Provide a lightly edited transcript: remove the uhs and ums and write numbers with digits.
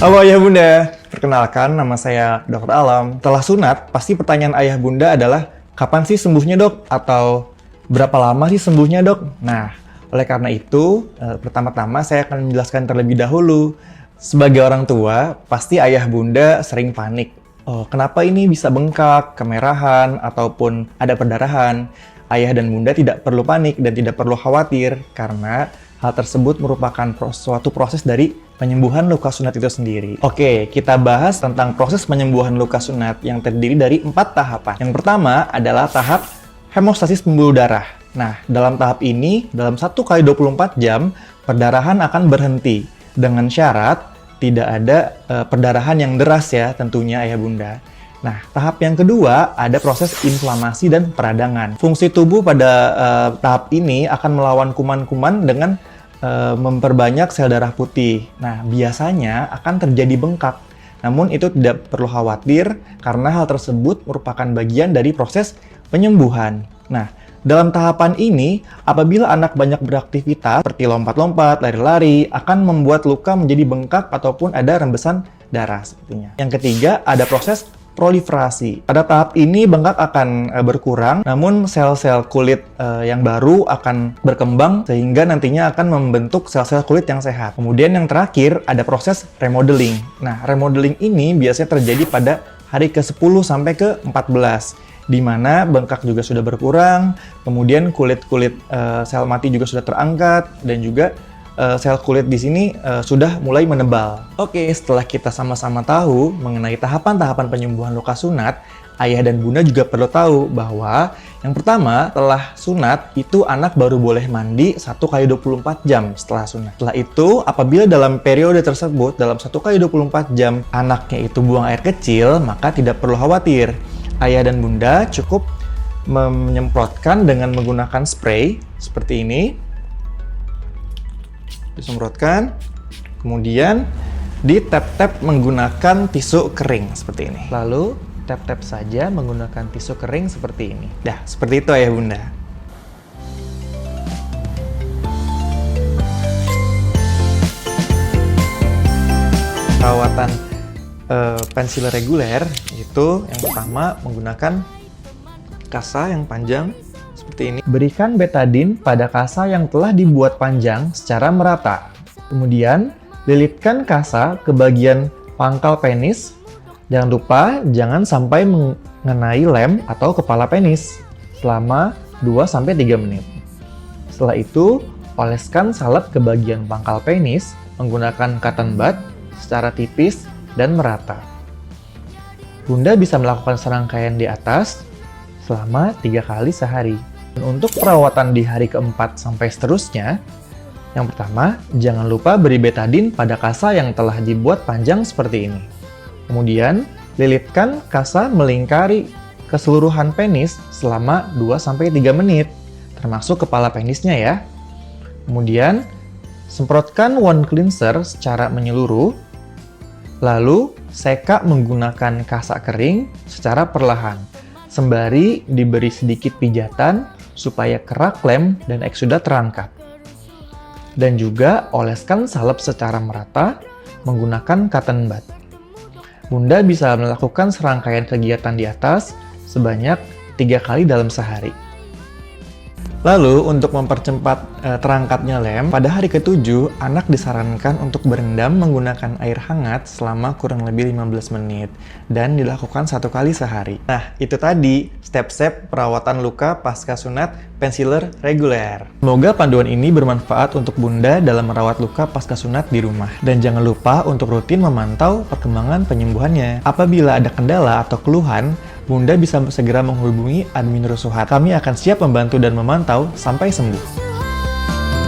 Halo Ayah Bunda, perkenalkan nama saya Dr. Alam. Setelah sunat, pasti pertanyaan Ayah Bunda adalah kapan sih sembuhnya dok? Atau berapa lama sih sembuhnya dok? Nah, oleh karena itu, pertama-tama saya akan menjelaskan terlebih dahulu. Sebagai orang tua, pasti Ayah Bunda sering panik. Oh, kenapa ini bisa bengkak, kemerahan, ataupun ada perdarahan? Ayah dan Bunda tidak perlu panik dan tidak perlu khawatir karena hal tersebut merupakan suatu proses dari penyembuhan luka sunat itu sendiri. Oke, kita bahas tentang proses penyembuhan luka sunat yang terdiri dari 4 tahapan. Yang pertama adalah tahap hemostasis pembuluh darah. Nah, dalam tahap ini, dalam 1 kali 24 jam, perdarahan akan berhenti dengan syarat tidak ada perdarahan yang deras ya tentunya Ayah Bunda. Nah, tahap yang kedua ada proses inflamasi dan peradangan. Fungsi tubuh pada tahap ini akan melawan kuman-kuman dengan memperbanyak sel darah putih. Nah, biasanya akan terjadi bengkak. Namun itu tidak perlu khawatir karena hal tersebut merupakan bagian dari proses penyembuhan. Nah, dalam tahapan ini, apabila anak banyak beraktivitas seperti lompat-lompat, lari-lari, akan membuat luka menjadi bengkak ataupun ada rembesan darah sepertinya. Yang ketiga, ada proses proliferasi. Pada tahap ini bengkak akan berkurang, namun sel-sel kulit yang baru akan berkembang sehingga nantinya akan membentuk sel-sel kulit yang sehat. Kemudian yang terakhir ada proses remodeling. Nah, remodeling ini biasanya terjadi pada hari ke-10 sampai ke-14, di mana bengkak juga sudah berkurang, kemudian kulit-kulit sel mati juga sudah terangkat, dan juga sel kulit di sini sudah mulai menebal. Oke, setelah kita sama-sama tahu mengenai tahapan-tahapan penyembuhan luka sunat, Ayah dan Bunda juga perlu tahu bahwa yang pertama, setelah sunat, itu anak baru boleh mandi 1 kali 24 jam setelah sunat. Setelah itu, apabila dalam periode tersebut, dalam 1 kali 24 jam, anaknya itu buang air kecil, maka tidak perlu khawatir. Ayah dan Bunda cukup menyemprotkan dengan menggunakan spray seperti ini. Disemprotkan, kemudian di-tap-tap menggunakan tisu kering seperti ini. Lalu tap-tap saja menggunakan tisu kering seperti ini. Dah, seperti itu Ayah Bunda. Perawatan pensil reguler itu yang pertama menggunakan kasa yang panjang seperti ini. Berikan betadin pada kasa yang telah dibuat panjang secara merata. Kemudian lilitkan kasa ke bagian pangkal penis. Jangan lupa jangan sampai mengenai lem atau kepala penis selama 2-3 menit. Setelah itu oleskan salep ke bagian pangkal penis menggunakan cotton bud secara tipis dan merata. Bunda bisa melakukan serangkaian di atas selama 3 kali sehari. Dan untuk perawatan di hari keempat sampai seterusnya, yang pertama, jangan lupa beri betadin pada kasa yang telah dibuat panjang seperti ini. Kemudian, lilitkan kasa melingkari keseluruhan penis selama 2-3 menit, termasuk kepala penisnya ya. Kemudian, semprotkan wound cleanser secara menyeluruh. Lalu, seka menggunakan kasa kering secara perlahan, sembari diberi sedikit pijatan supaya kerak lem dan eksudat terangkat. Dan juga oleskan salep secara merata menggunakan cotton bud. Bunda bisa melakukan serangkaian kegiatan di atas sebanyak 3 kali dalam sehari. Lalu, untuk mempercepat terangkatnya lem, pada hari ke-7, anak disarankan untuk berendam menggunakan air hangat selama kurang lebih 15 menit dan dilakukan 1 kali sehari. Nah, itu tadi step-step perawatan luka pasca sunat pensiler reguler. Semoga panduan ini bermanfaat untuk Bunda dalam merawat luka pasca sunat di rumah. Dan jangan lupa untuk rutin memantau perkembangan penyembuhannya. Apabila ada kendala atau keluhan, Bunda bisa segera menghubungi admin Rusuhat. Kami akan siap membantu dan memantau sampai sembuh.